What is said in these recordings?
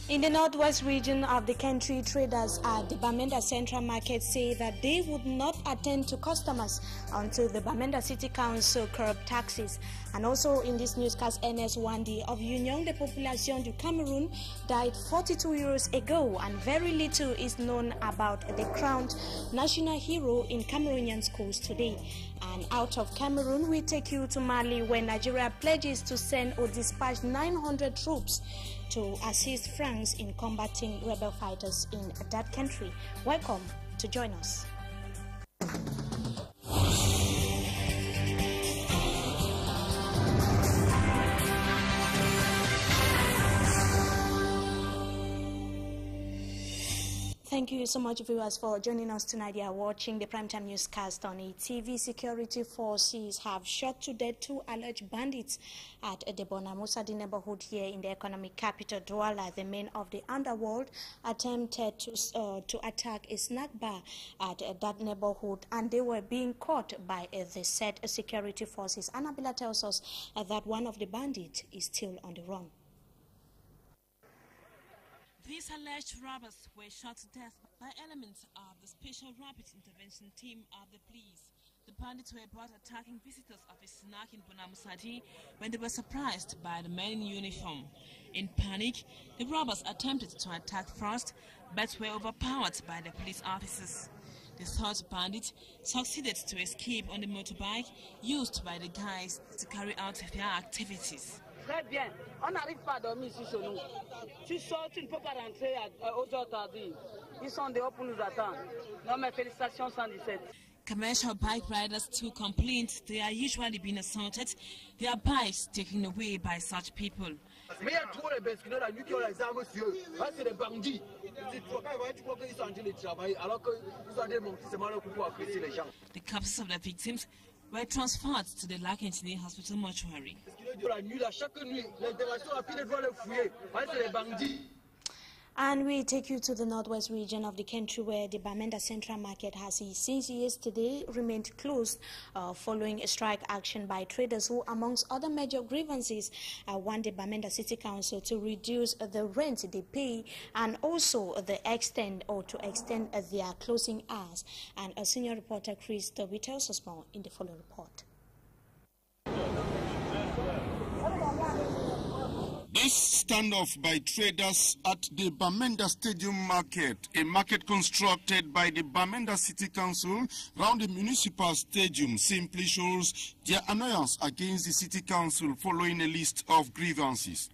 In the northwest region of the country, traders at the Bamenda Central Market say that they would not attend to customers until the Bamenda City Council curb taxes. And also in this newscast, Ernest Wandi of Union de Population du Cameroon died 42 years ago, and very little is known about the crowned national hero in Cameroonian schools today. And out of Cameroon, we take you to Mali, where Nigeria pledges to send or dispatch 900 troops to assist France in combating rebel fighters in that country. Welcome to join us. Thank you so much, viewers, for joining us tonight. You are watching the Primetime Newscast on ETV. Security forces have shot to death 2 alleged bandits at the Bonamoussadi neighborhood here in the economic capital, Douala. The men of the underworld attempted to attack a snack bar at that neighborhood, and they were being caught by the said security forces. Annabella tells us that one of the bandits is still on the run. These alleged robbers were shot to death by elements of the Special Rapid Intervention Team of the police. The bandits were brought attacking visitors of a snack in Bonamoussadi when they were surprised by the men in uniform. In panic, the robbers attempted to attack first, but were overpowered by the police officers. The third bandit succeeded to escape on the motorbike used by the guys to carry out their activities. Très bien. On n'arrive pas à dormir ici chez nous. Tu sors, tu ne peux pas rentrer aux heures tardives. Ils sont dehors pour nous attendre. Non, mais félicitations 117. Commercial bike riders too complained they are usually being assaulted, their bikes taken away by such people. Mais il y a trop de basculeurs la nuit qui ont les armes sur eux. C'est des bandits. Tu crois qu'ils sont en train de travailler alors qu'ils sont en train de monter seulement pour apprécier les gens. The corpses of the victims were transferred to the Lakentini Hospital mortuary. And we take you to the northwest region of the country, where the Bamenda Central Market has since yesterday remained closed following a strike action by traders who, amongst other major grievances, want the Bamenda City Council to reduce the rent they pay and also to extend their closing hours. And a senior reporter, Chris Toby, tells us more in the following report. This standoff by traders at the Bamenda Stadium Market, a market constructed by the Bamenda City Council around the municipal stadium, simply shows their annoyance against the City Council following a list of grievances.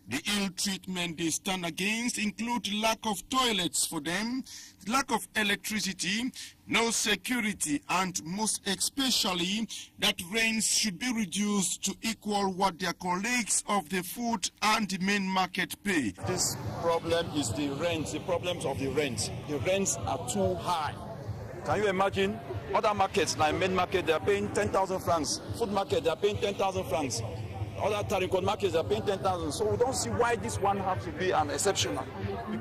The ill treatment they stand against include lack of toilets for them, lack of electricity, no security, and most especially that rents should be reduced to equal what their colleagues of the food and the main market pay. This problem is the rent, the problems of the rent. The rents are too high. Can you imagine? Other markets like main market, they are paying 10,000 francs. Food market, they are paying 10,000 francs. Other Taricon markets are paying 10,000, so we don't see why this one has to be an exceptional.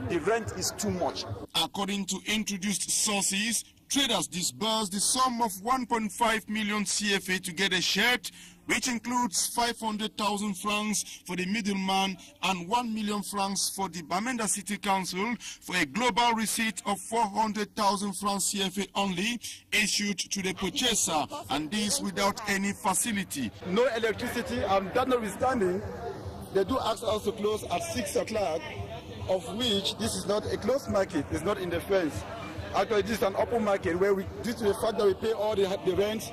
The rent is too much. According to introduced sources, traders disbursed the sum of 1.5 million CFA to get a shirt, which includes 500,000 francs for the middleman and 1 million francs for the Bamenda City Council, for a global receipt of 400,000 francs CFA only issued to the purchaser, and this without any facility. No electricity, and that notwithstanding, they do ask us to close at 6 o'clock, of which this is not a closed market, it's not in the fence. Actually, this is an open market where we, due to the fact that we pay all the rent,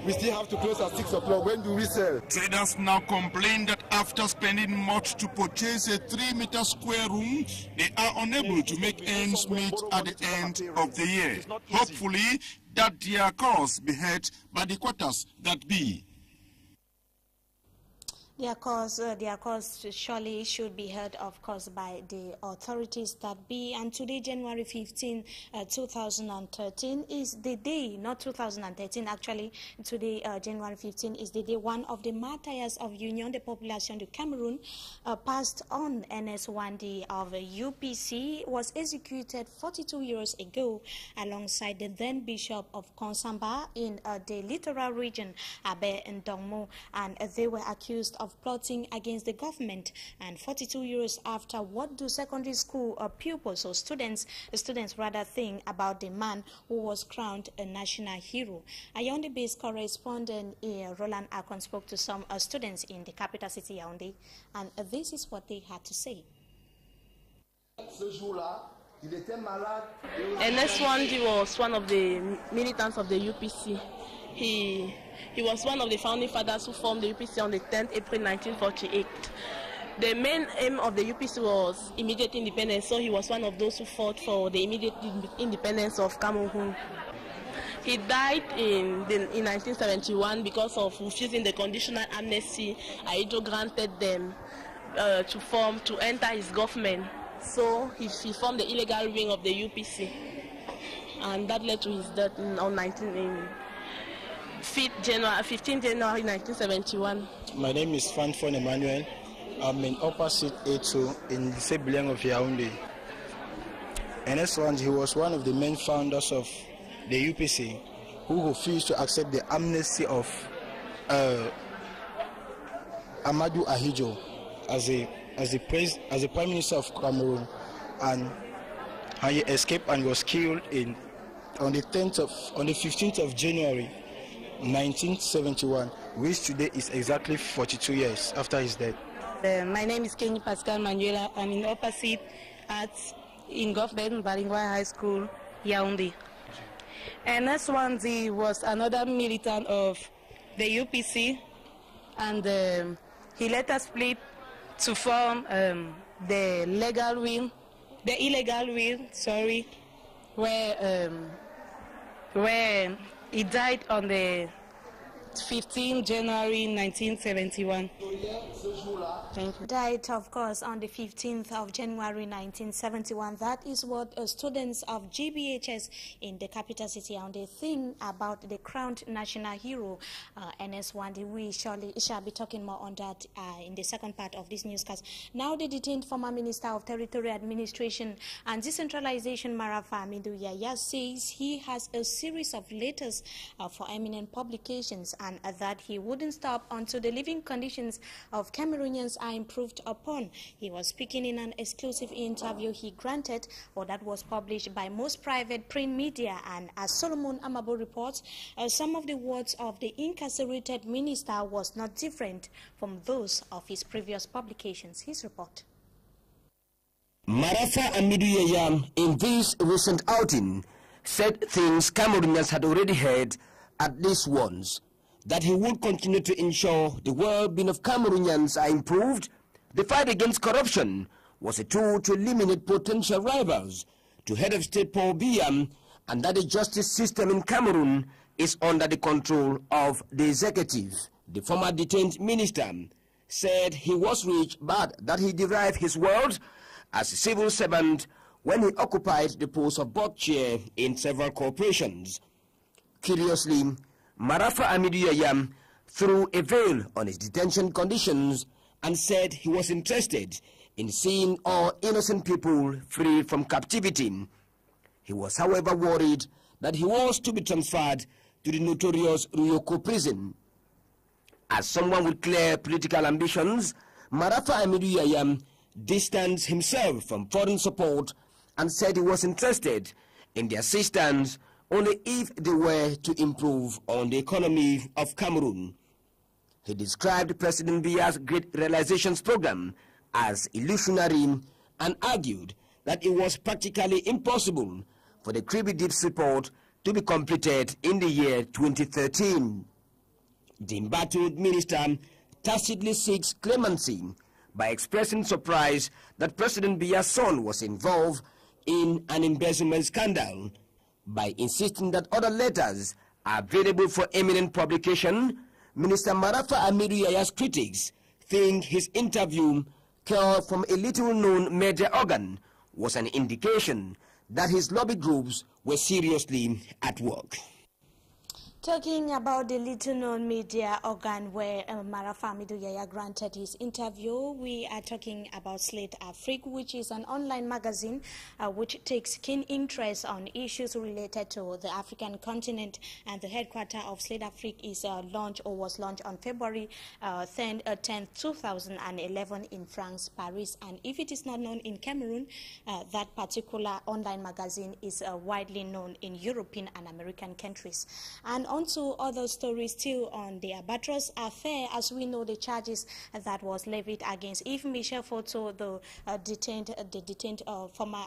we still have to close at 6 o'clock. When do we sell? Traders now complain that after spending much to purchase a 3-meter square room, they are unable to make ends meet at the end of the year. Hopefully, that their cause be heard by the quarters that be. Their cause surely should be heard, of course, by the authorities that be. And today, January 15, 2013, is the day, not 2013, actually. Today, January 15, is the day one of the martyrs of Union de Population du Cameroon, passed on. Ernest Wandi of UPC was executed 42 years ago alongside the then Bishop of Konsamba in the littoral region, Abe Ndongmo, and they were accused of of plotting against the government. And 42 years after, what do secondary school pupils or students rather think about the man who was crowned a national hero? Yaoundé-based correspondent Roland Akon spoke to some students in the capital city Yaoundé, and this is what they had to say. Ernest Wandi was one of the militants of the UPC. He was one of the founding fathers who formed the UPC on the 10th April 1948. The main aim of the UPC was immediate independence, so he was one of those who fought for the immediate independence of Cameroon. He died in 1971 because of refusing the conditional amnesty Ahidjo granted them to enter his government. So he formed the illegal wing of the UPC, and that led to his death on 15 January 1971. My name is Fanfon Emmanuel. I'm in opposite A2 in the Sebilang of Yaoundé. Ernest Wandi, he was one of the main founders of the UPC who refused to accept the amnesty of Amadou Ahidjo as the Prime Minister of Cameroon, and he escaped and was killed on the 15th of January 1971, which today is exactly 42 years after his death. My name is Kenny Pascal Manuela. I'm in opposite arts in Government Balingwa High School, Yaoundé. Ernest Wandi was another militant of the UPC, and he later split to form the illegal wing, where he died on the 15 January 1971. Thank you. Died, of course, on the 15th of January 1971. That is what students of GBHS in the capital city Yaoundé think about the crowned national hero, Ernest Wandi. We shall be talking more on that in the second part of this newscast. Now, the detained former Minister of Territorial Administration and Decentralization, Marafa Amidou Yaya, says he has a series of letters for eminent publications, and that he wouldn't stop until the living conditions of Cameroonians are improved upon. He was speaking in an exclusive interview he granted, or that was published by most private print media, and as Solomon Amabo reports, some of the words of the incarcerated minister was not different from those of his previous publications. His report. Marafa Amidou Yaya, in this recent outing, said things Cameroonians had already heard at least once, that he would continue to ensure the well-being of Cameroonians are improved. The fight against corruption was a tool to eliminate potential rivals to head of state Paul Biya, and that the justice system in Cameroon is under the control of the executive. The former detained minister said he was rich, but that he derived his wealth as a civil servant when he occupied the post of board chair in several corporations. Curiously, Marafa Amidou Yaya threw a veil on his detention conditions and said he was interested in seeing all innocent people freed from captivity. He was, however, worried that he was to be transferred to the notorious Ryoko prison. As someone with clear political ambitions, Marafa Amidou Yaya distanced himself from foreign support and said he was interested in the assistance only if they were to improve on the economy of Cameroon. He described President Biya's Great Realizations program as illusionary and argued that it was practically impossible for the Kribi Deeps report to be completed in the year 2013. The embattled minister tacitly seeks clemency by expressing surprise that President Biya's son was involved in an embezzlement scandal. By insisting that other letters are available for eminent publication, Minister Marafa Amidou Yaya's critics think his interview, called from a little-known media organ, was an indication that his lobby groups were seriously at work. Talking about the little-known media organ where Marafa Hamidou Yahya granted his interview, we are talking about Slate Afrique, which is an online magazine which takes keen interest on issues related to the African continent. And the headquarters of Slate Afrique is was launched on February 10, 2011 in France, Paris. And if it is not known in Cameroon, that particular online magazine is widely known in European and American countries. And on to other stories still on the Albatros affair. As we know, the charges that was levied against Yves Michel Foto, the detained former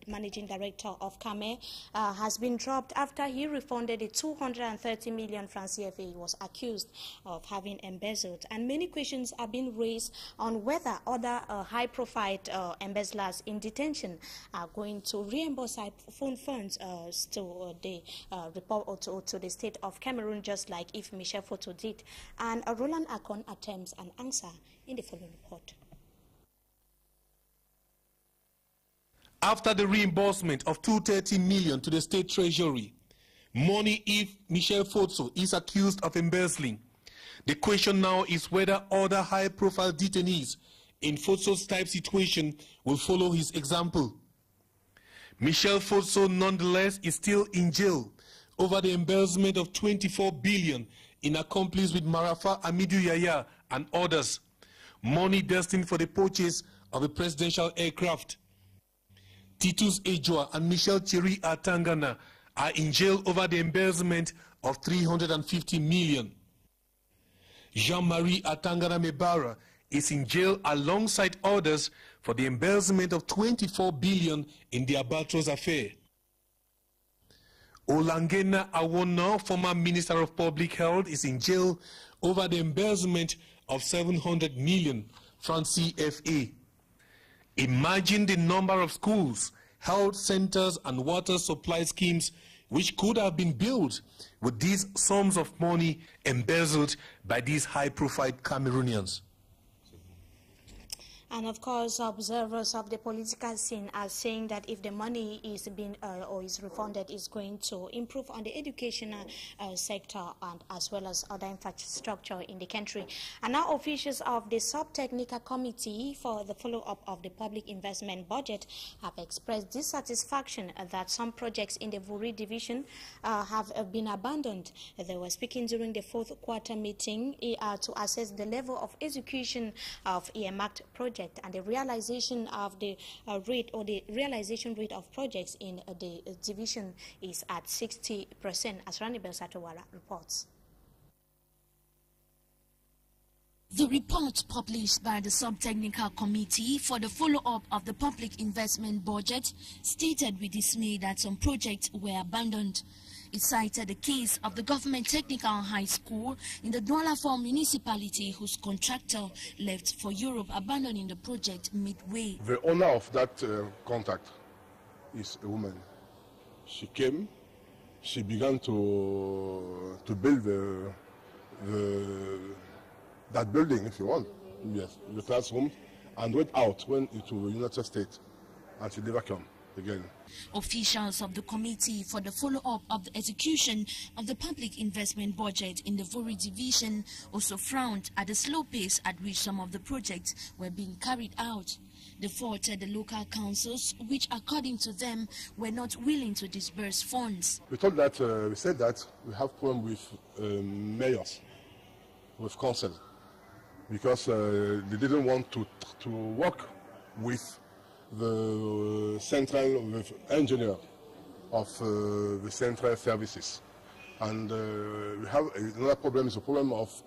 managing director of Camé, has been dropped after he refunded the 230 million francs CFA he was accused of having embezzled. And many questions are being raised on whether other high-profile embezzlers in detention are going to reimburse phone funds to the report to the state of Cameroon, just like if Michel Foto did. And Roland Akon attempts an answer in the following report. After the reimbursement of 230 million to the state treasury, money if Michel Foto is accused of embezzling. The question now is whether other high-profile detainees in Foto's type situation will follow his example. Michel Foto, nonetheless, is still in jail over the embezzlement of 24 billion in accomplice with Marafa Hamidou Yahya and others, money destined for the purchase of a presidential aircraft. Titus Ejua and Michel Thierry Atangana are in jail over the embezzlement of 350 million. Jean-Marie Atangana Mebara is in jail alongside others for the embezzlement of 24 billion in the Albatros affair. Olangena Awona, former Minister of Public Health, is in jail over the embezzlement of 700 million francs CFA. Imagine the number of schools, health centers, and water supply schemes which could have been built with these sums of money embezzled by these high-profile Cameroonians. And of course, observers of the political scene are saying that if the money is being or is refunded, it's going to improve on the educational sector and as well as other infrastructure in the country. And now officials of the Sub-Technical Committee for the follow-up of the public investment budget have expressed dissatisfaction that some projects in the Vuri division have been abandoned. They were speaking during the fourth quarter meeting to assess the level of execution of earmarked projects. And the realization of the rate of projects in the division is at 60%, as Ranibel Satowara reports. The report published by the Sub-Technical Committee for the follow-up of the public investment budget stated with dismay that some projects were abandoned. It cited the case of the Government Technical High School in the Douala 4 municipality, whose contractor left for Europe, abandoning the project midway. The owner of that contract is a woman. She came, she began to build that building, if you want, yes, the classroom, and went out, went into the United States, and she never came again. Officials of the committee for the follow-up of the execution of the public investment budget in the Vuri division also frowned at the slow pace at which some of the projects were being carried out. They faulted the local councils, which according to them were not willing to disburse funds. We said that we have problem with mayors, with council, because they didn't want to work with the central engineer of the central services. And we have another problem, is a problem of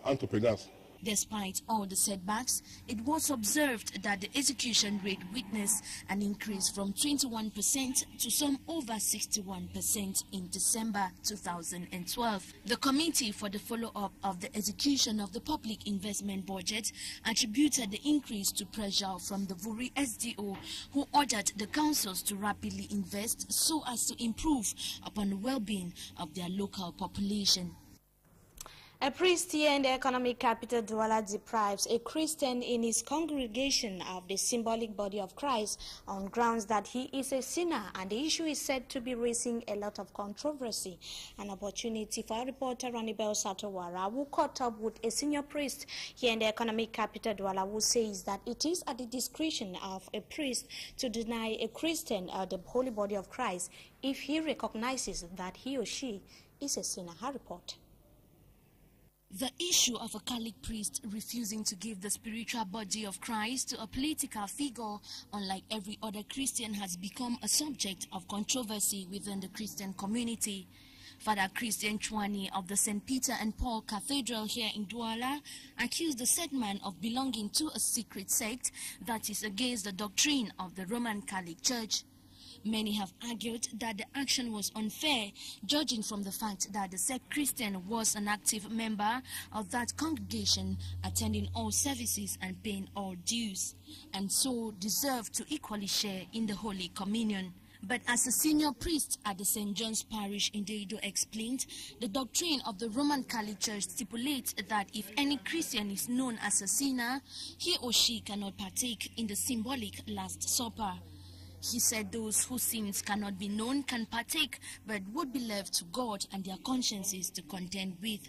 entrepreneurs. Despite all the setbacks, it was observed that the execution rate witnessed an increase from 21% to some over 61% in December 2012. The Committee for the Follow-up of the Execution of the Public Investment Budget attributed the increase to pressure from the Vuri SDO, who ordered the councils to rapidly invest so as to improve upon the well-being of their local population. A priest here in the economic capital Douala deprives a Christian in his congregation of the symbolic body of Christ on grounds that he is a sinner, and the issue is said to be raising a lot of controversy. An opportunity for our reporter Ranibel Satowara, who caught up with a senior priest here in the economic capital Douala, who says that it is at the discretion of a priest to deny a Christian the holy body of Christ if he recognizes that he or she is a sinner. Her report. The issue of a Catholic priest refusing to give the spiritual body of Christ to a political figure, unlike every other Christian, has become a subject of controversy within the Christian community. Father Christian Chwani of the St. Peter and Paul Cathedral here in Douala accused the said man of belonging to a secret sect that is against the doctrine of the Roman Catholic Church. Many have argued that the action was unfair, judging from the fact that the said Christian was an active member of that congregation, attending all services and paying all dues, and so deserved to equally share in the Holy Communion. But as a senior priest at the St. John's Parish in Deido explained, the doctrine of the Roman Catholic Church stipulates that if any Christian is known as a sinner, he or she cannot partake in the symbolic Last Supper. He said those whose sins cannot be known can partake, but would be left to God and their consciences to contend with.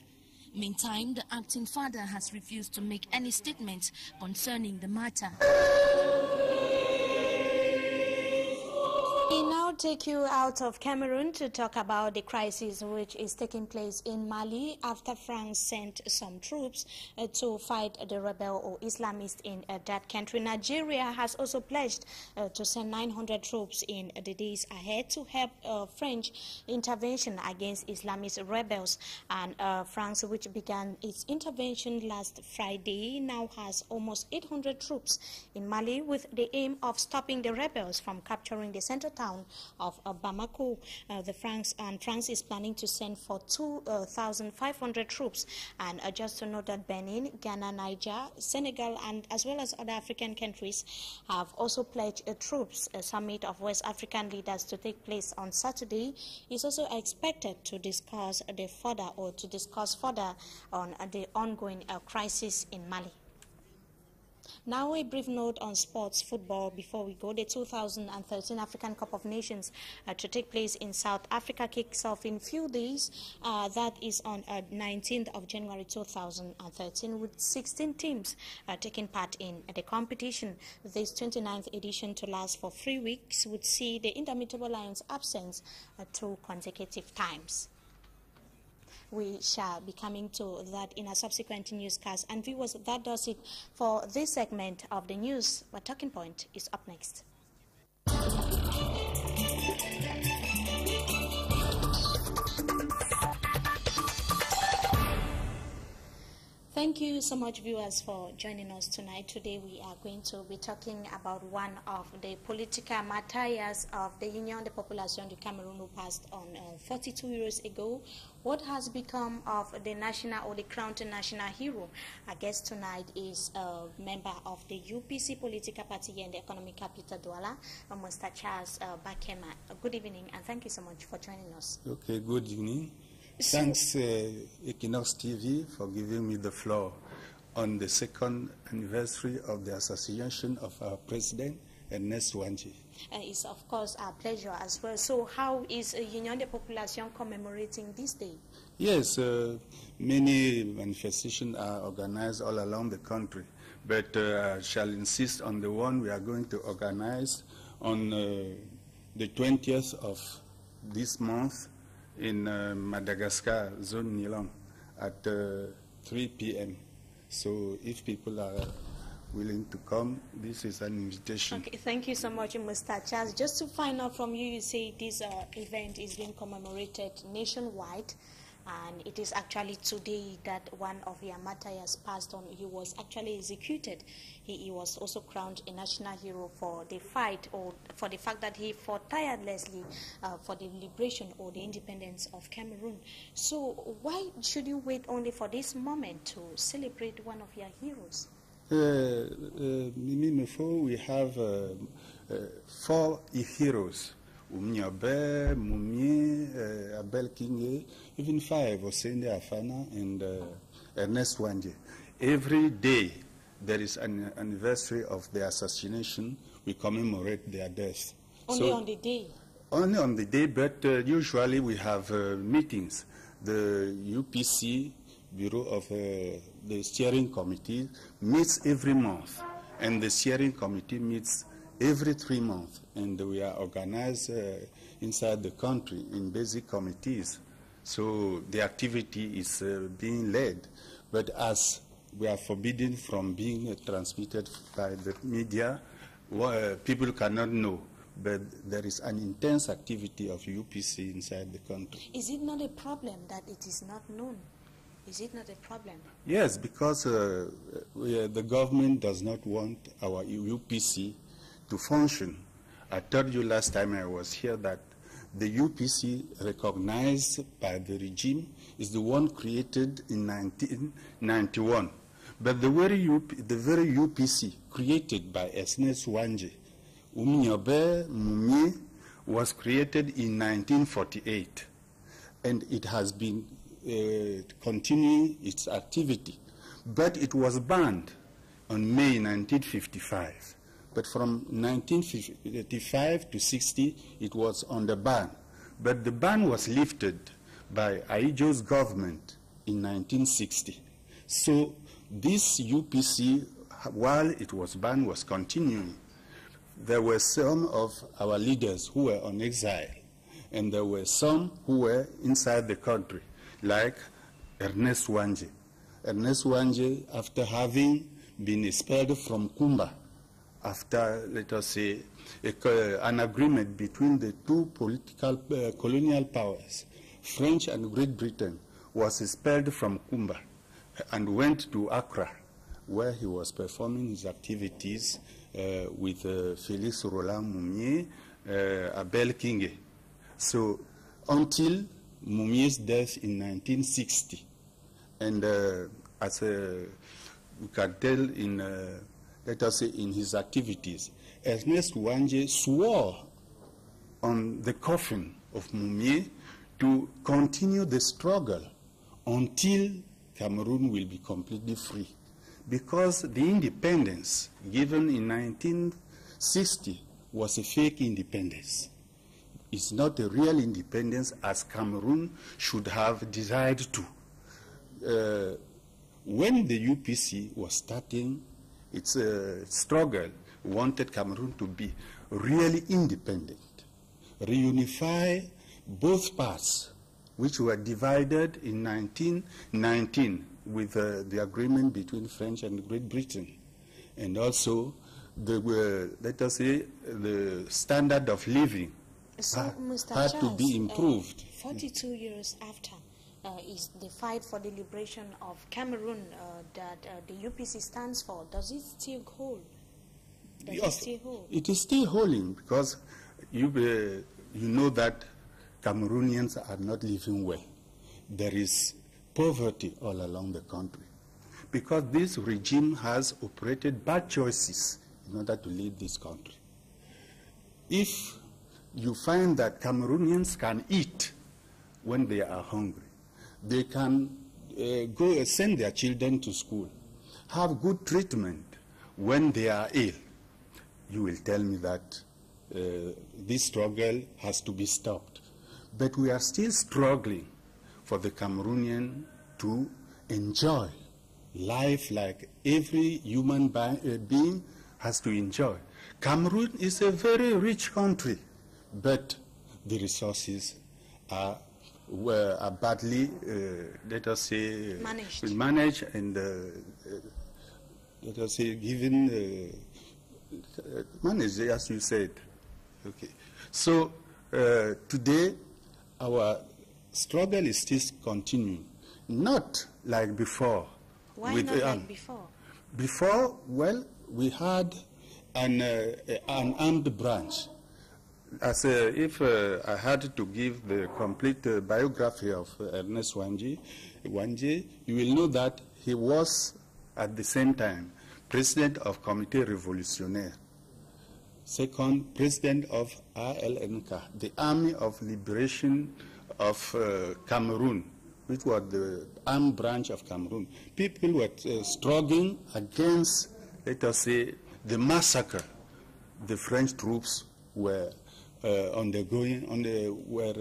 Meantime, the acting father has refused to make any statement concerning the matter. We now take you out of Cameroon to talk about the crisis which is taking place in Mali after France sent some troops to fight the rebel or Islamist in that country. Nigeria has also pledged to send 900 troops in the days ahead to help French intervention against Islamist rebels. And France, which began its intervention last Friday, now has almost 800 troops in Mali with the aim of stopping the rebels from capturing the central town of Bamako. France is planning to send for 2,500 troops. And just to note that Benin, Ghana, Niger, Senegal, and as well as other African countries have also pledged troops. A summit of West African leaders to take place on Saturday is also expected to discuss further on the ongoing crisis in Mali. Now a brief note on sports football before we go. The 2013 African Cup of Nations to take place in South Africa kicks off in few days. That is on 19th of January 2013 with 16 teams taking part in the competition. This 29th edition to last for 3 weeks would see the Indomitable Lions absent 2 consecutive times. We shall be coming to that in a subsequent newscast. And viewers, that does it for this segment of the news. Our talking point is up next. Thank you so much, viewers, for joining us tonight. Today we are going to be talking about one of the political martyrs of the Union de Population du Cameroon, who passed on 42 years ago. What has become of the national or the crowned national hero? Our guest tonight is a member of the UPC political party here in the economic capital Douala, Mr. Charles Bakema. Good evening, and thank you so much for joining us. Okay, good evening. Thanks, Equinox TV, for giving me the floor on the 2nd anniversary of the assassination of our president, Ernest Wanji. It's, of course, our pleasure as well. So how is Union de Population commemorating this day? Yes, many manifestations are organized all along the country, but I shall insist on the one we are going to organize on the 20th of this month in Madagascar, Zone Nilong, at 3 p.m. So if people are willing to come, this is an invitation. Okay, thank you so much, Mr. Charles. Just to find out from you, you say this event is being commemorated nationwide, and it is actually today that one of your martyrs passed on. He was actually executed. He was also crowned a national hero for the fight, or for the fact that he fought tirelessly for the liberation or the independence of Cameroon. So why should you wait only for this moment to celebrate one of your heroes? We have 4 heroes Umnyobe, Mumie, Abel Kinge, even 5, Osende Afana and Ernest Wanje. Every day there is an anniversary of their assassination, we commemorate their death. Only on the day? Only on the day, but usually we have meetings. The UPC, Bureau of the Steering Committee, meets every month, and the Steering Committee meets every 3 months, and we are organized inside the country in basic committees. So the activity is being led, but as we are forbidden from being transmitted by the media, people cannot know. But there is an intense activity of UPC inside the country. Is it not a problem that it is not known? Is it not a problem? Yes, because the government does not want our UPC to function. I told you last time I was here that the UPC recognized by the regime is the one created in 1991. But the very UPC created by Ernest Wanje, Umnyobe Mumie, was created in 1948, and it has been continuing its activity. But it was banned on May 1955. But from 1955 to 60, it was on the ban. But the ban was lifted by Ahidjo's government in 1960. So this UPC, while it was banned, was continuing. There were some of our leaders who were on exile, and there were some who were inside the country, like Ernest Wanje. Ernest Wanje, after having been expelled from Kumba, after, let us say, an agreement between the two political colonial powers, French and Great Britain, was expelled from Kumba and went to Accra, where he was performing his activities with Félix Roland Mumie, Abel Kinge. So until Mumie's death in 1960, and as we can tell in, let us say, in his activities, Ernest Wanje swore on the coffin of Mumie to continue the struggle until Cameroon will be completely free. Because the independence given in 1960 was a fake independence. It's not a real independence as Cameroon should have desired to. When the UPC was starting its struggle, wanted Cameroon to be really independent, reunify both parts, which were divided in 1919 with the agreement between French and Great Britain, and also the, let us say, the standard of living had to be improved. 42 years after is the fight for the liberation of Cameroon that the UPC stands for. Does it still hold? Yes, it is still holding, because you know that Cameroonians are not living well. There is poverty all along the country, because this regime has operated bad choices in order to lead this country. If you find that Cameroonians can eat when they are hungry, they can go send their children to school, have good treatment when they are ill, you will tell me that this struggle has to be stopped. But we are still struggling for the Cameroonian to enjoy life like every human being has to enjoy. Cameroon is a very rich country, but the resources are badly, let us say, managed and, let us say, given, managed, as you said. Okay. So today, our struggle is still continuing, not like before. Why not like before? Before, well, we had an armed branch. As if I had to give the complete biography of Ernest Wanje, you will know that he was at the same time president of Comité Révolutionnaire. Second, president of ALNK, the Army of Liberation of Cameroon, which was the armed branch of Cameroon. People were struggling against, let us say, the massacre the French troops were undergoing, let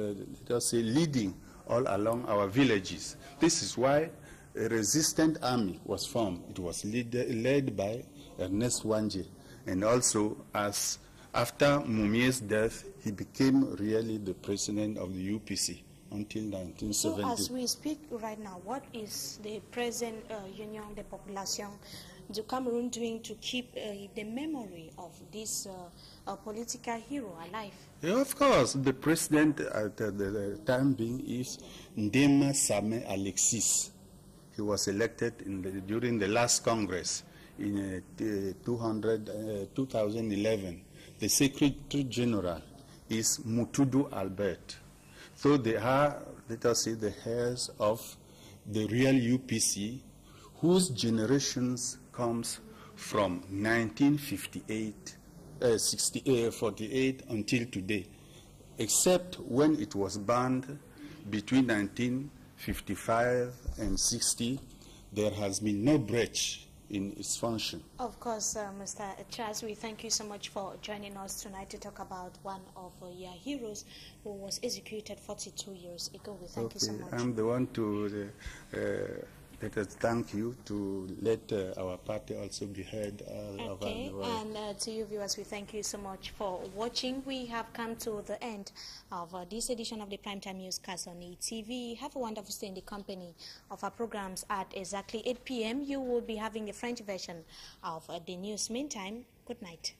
us say, leading all along our villages. This is why a resistant army was formed. It was led by Ernest Wanje. And also, as after Moumier's death, he became really the president of the UPC until 1970. So as we speak right now, what is the present Union de Population du Cameroon doing to keep the memory of this political hero alive? Yeah, of course, the president at the time being is Ndema Same Alexis. He was elected during the last Congress in 2011. The Secretary General is Mutudu Albert. So they are, let us say, the heirs of the real UPC, whose generations comes from 1948 until today, except when it was banned between 1955 and 60, there has been no breach in its function. Of course, Mr. Charles, we thank you so much for joining us tonight to talk about one of your heroes who was executed 42 years ago. We thank you so much. I'm the one to let us thank you to let our party also be heard around the world. And to you viewers, we thank you so much for watching. We have come to the end of this edition of the Primetime Newscast on ETV. Have a wonderful stay in the company of our programs. At exactly 8 p.m., you will be having the French version of the news. Meantime, good night.